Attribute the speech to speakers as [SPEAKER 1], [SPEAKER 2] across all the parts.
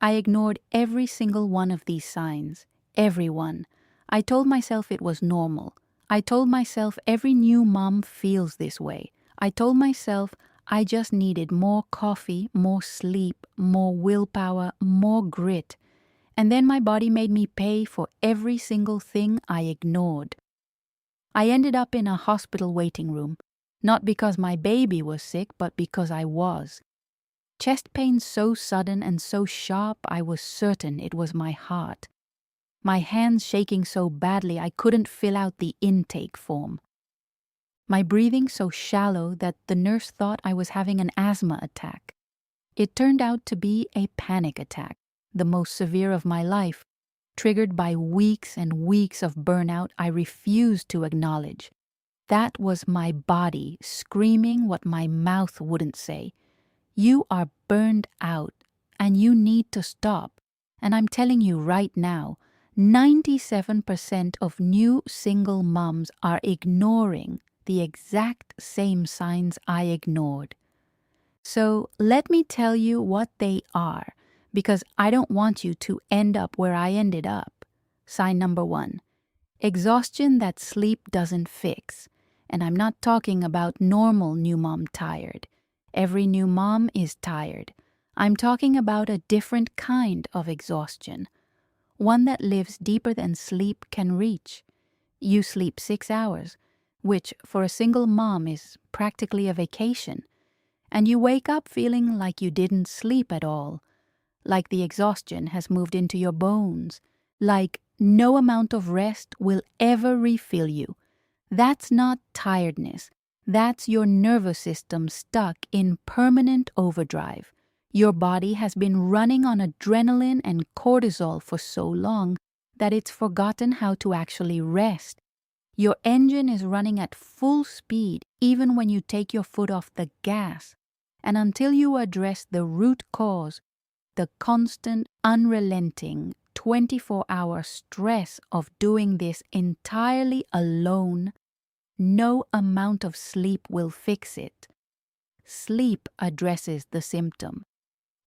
[SPEAKER 1] I ignored every single one of these signs. Every one. I told myself it was normal. I told myself every new mom feels this way. I told myself I just needed more coffee, more sleep, more willpower, more grit. And then my body made me pay for every single thing I ignored. I ended up in a hospital waiting room, not because my baby was sick, but because I was. Chest pain so sudden and so sharp I was certain it was my heart. My hands shaking so badly I couldn't fill out the intake form. My breathing so shallow that the nurse thought I was having an asthma attack. It turned out to be a panic attack, the most severe of my life, triggered by weeks and weeks of burnout I refused to acknowledge. That was my body screaming what my mouth wouldn't say. You are burned out, and you need to stop. And I'm telling you right now, 97% of new single moms are ignoring the exact same signs I ignored. So let me tell you what they are, because I don't want you to end up where I ended up. Sign number 1. Exhaustion that sleep doesn't fix. And I'm not talking about normal new mom tired. Every new mom is tired. I'm talking about a different kind of exhaustion. One that lives deeper than sleep can reach. You sleep 6 hours, which for a single mom is practically a vacation. And you wake up feeling like you didn't sleep at all, like the exhaustion has moved into your bones, like no amount of rest will ever refill you. That's not tiredness. That's your nervous system stuck in permanent overdrive. Your body has been running on adrenaline and cortisol for so long that it's forgotten how to actually rest. Your engine is running at full speed even when you take your foot off the gas. And until you address the root cause, the constant, unrelenting, 24-hour stress of doing this entirely alone, no amount of sleep will fix it. Sleep addresses the symptom.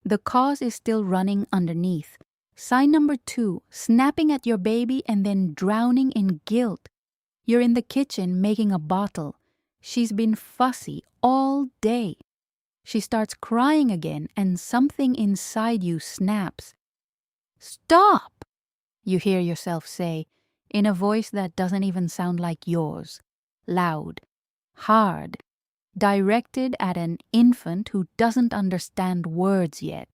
[SPEAKER 1] The cause is still running underneath. Sign number 2, snapping at your baby and then drowning in guilt. You're in the kitchen making a bottle. She's been fussy all day. She starts crying again and something inside you snaps. "Stop!" you hear yourself say, in a voice that doesn't even sound like yours. Loud, hard, directed at an infant who doesn't understand words yet.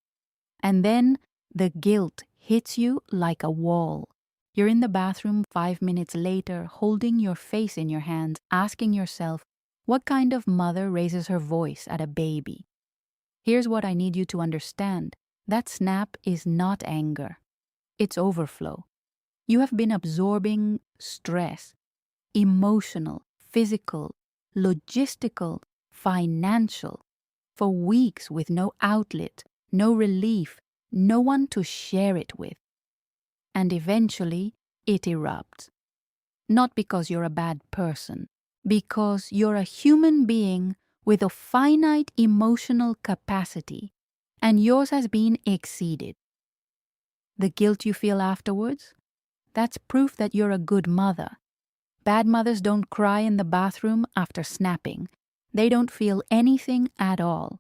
[SPEAKER 1] And then the guilt hits you like a wall. You're in the bathroom 5 minutes later, holding your face in your hands, asking yourself, what kind of mother raises her voice at a baby? Here's what I need you to understand. That snap is not anger. It's overflow. You have been absorbing stress, emotional, physical, logistical, financial, for weeks with no outlet, no relief, no one to share it with. And eventually, it erupts. Not because you're a bad person, because you're a human being with a finite emotional capacity, and yours has been exceeded. The guilt you feel afterwards? That's proof that you're a good mother. Bad mothers don't cry in the bathroom after snapping. They don't feel anything at all.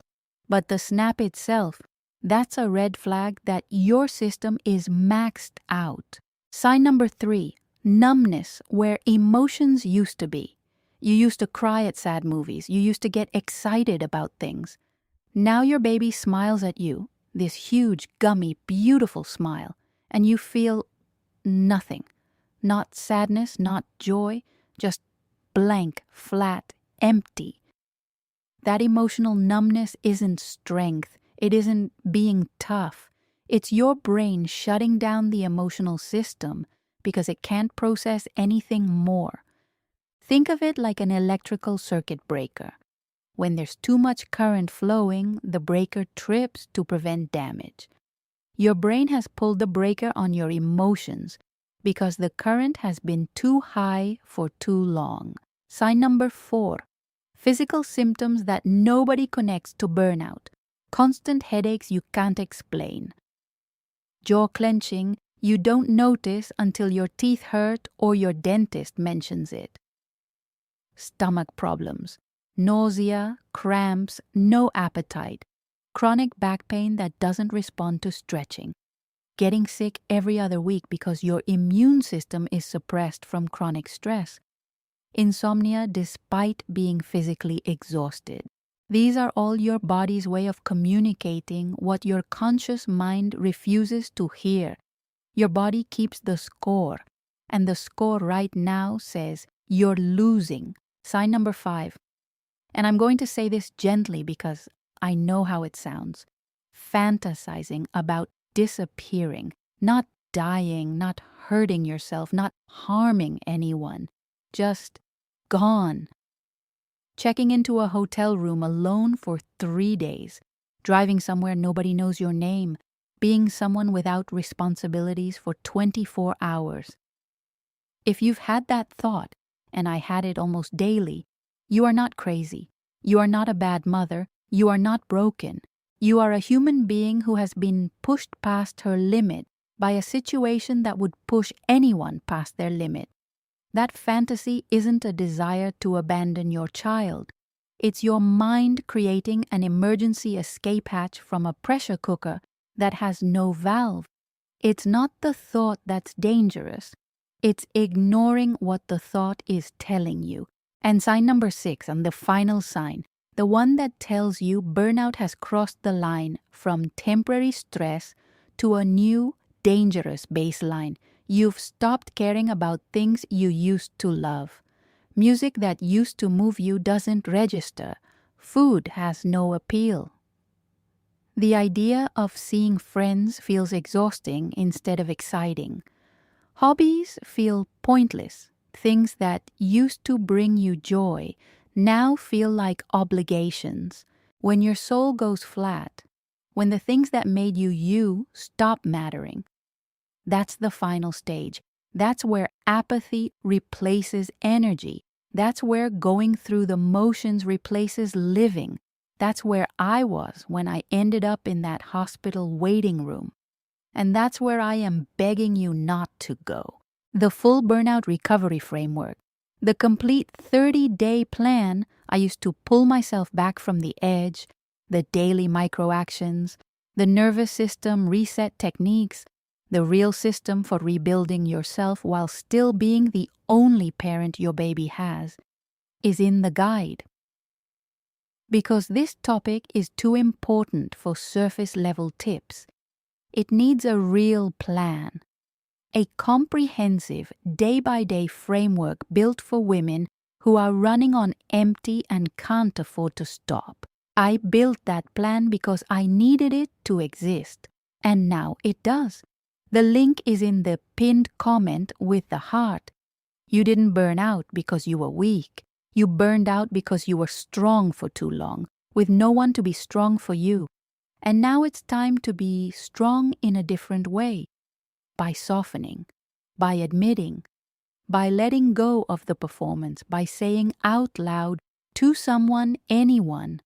[SPEAKER 1] But the snap itself, that's a red flag that your system is maxed out. Sign number 3, numbness where emotions used to be. You used to cry at sad movies. You used to get excited about things. Now your baby smiles at you, this huge, gummy, beautiful smile, and you feel nothing. Not sadness, not joy, just blank, flat, empty. That emotional numbness isn't strength. It isn't being tough. It's your brain shutting down the emotional system because it can't process anything more. Think of it like an electrical circuit breaker. When there's too much current flowing, the breaker trips to prevent damage. Your brain has pulled the breaker on your emotions because the current has been too high for too long. Sign number 4, physical symptoms that nobody connects to burnout. Constant headaches you can't explain. jaw clenching you don't notice until your teeth hurt or your dentist mentions it. Stomach problems, nausea, cramps, no appetite, chronic back pain that doesn't respond to stretching, getting sick every other week because your immune system is suppressed from chronic stress, insomnia despite being physically exhausted. These are all your body's way of communicating what your conscious mind refuses to hear. Your body keeps the score, and the score right now says you're losing. Sign number 5. And I'm going to say this gently because I know how it sounds. Fantasizing about disappearing, not dying, not hurting yourself, not harming anyone, just gone. Checking into a hotel room alone for 3 days, driving somewhere nobody knows your name, being someone without responsibilities for 24 hours. If you've had that thought, and I had it almost daily, you are not crazy. You are not a bad mother. You are not broken. You are a human being who has been pushed past her limit by a situation that would push anyone past their limit. That fantasy isn't a desire to abandon your child. It's your mind creating an emergency escape hatch from a pressure cooker that has no valve. It's not the thought that's dangerous. It's ignoring what the thought is telling you. And sign number 6, and the final sign, the one that tells you burnout has crossed the line from temporary stress to a new, dangerous baseline. You've stopped caring about things you used to love. Music that used to move you doesn't register. Food has no appeal. The idea of seeing friends feels exhausting instead of exciting. Hobbies feel pointless. Things that used to bring you joy now feel like obligations. When your soul goes flat, when the things that made you stop mattering, that's the final stage. That's where apathy replaces energy. That's where going through the motions replaces living. That's where I was when I ended up in that hospital waiting room. And that's where I am begging you not to go. The full burnout recovery framework, the complete 30-day plan I used to pull myself back from the edge, the daily micro actions, the nervous system reset techniques, the real system for rebuilding yourself while still being the only parent your baby has, is in the guide. Because this topic is too important for surface-level tips, it needs a real plan, a comprehensive day-by-day framework built for women who are running on empty and can't afford to stop. I built that plan because I needed it to exist, and now it does. The link is in the pinned comment with the heart. You didn't burn out because you were weak. You burned out because you were strong for too long, with no one to be strong for you. And now it's time to be strong in a different way. By softening, by admitting, by letting go of the performance, by saying out loud to someone, anyone,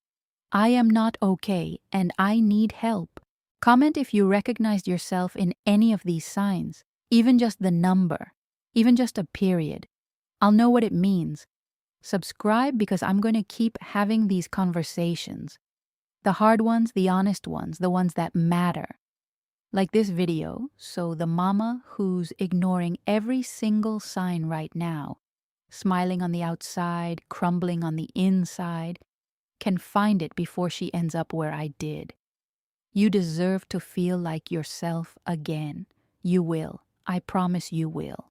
[SPEAKER 1] I am not okay and I need help. Comment if you recognized yourself in any of these signs, even just the number, even just a period. I'll know what it means. Subscribe because I'm going to keep having these conversations. The hard ones, the honest ones, the ones that matter. Like this video, so the mama who's ignoring every single sign right now, smiling on the outside, crumbling on the inside, can find it before she ends up where I did. You deserve to feel like yourself again. You will. I promise you will.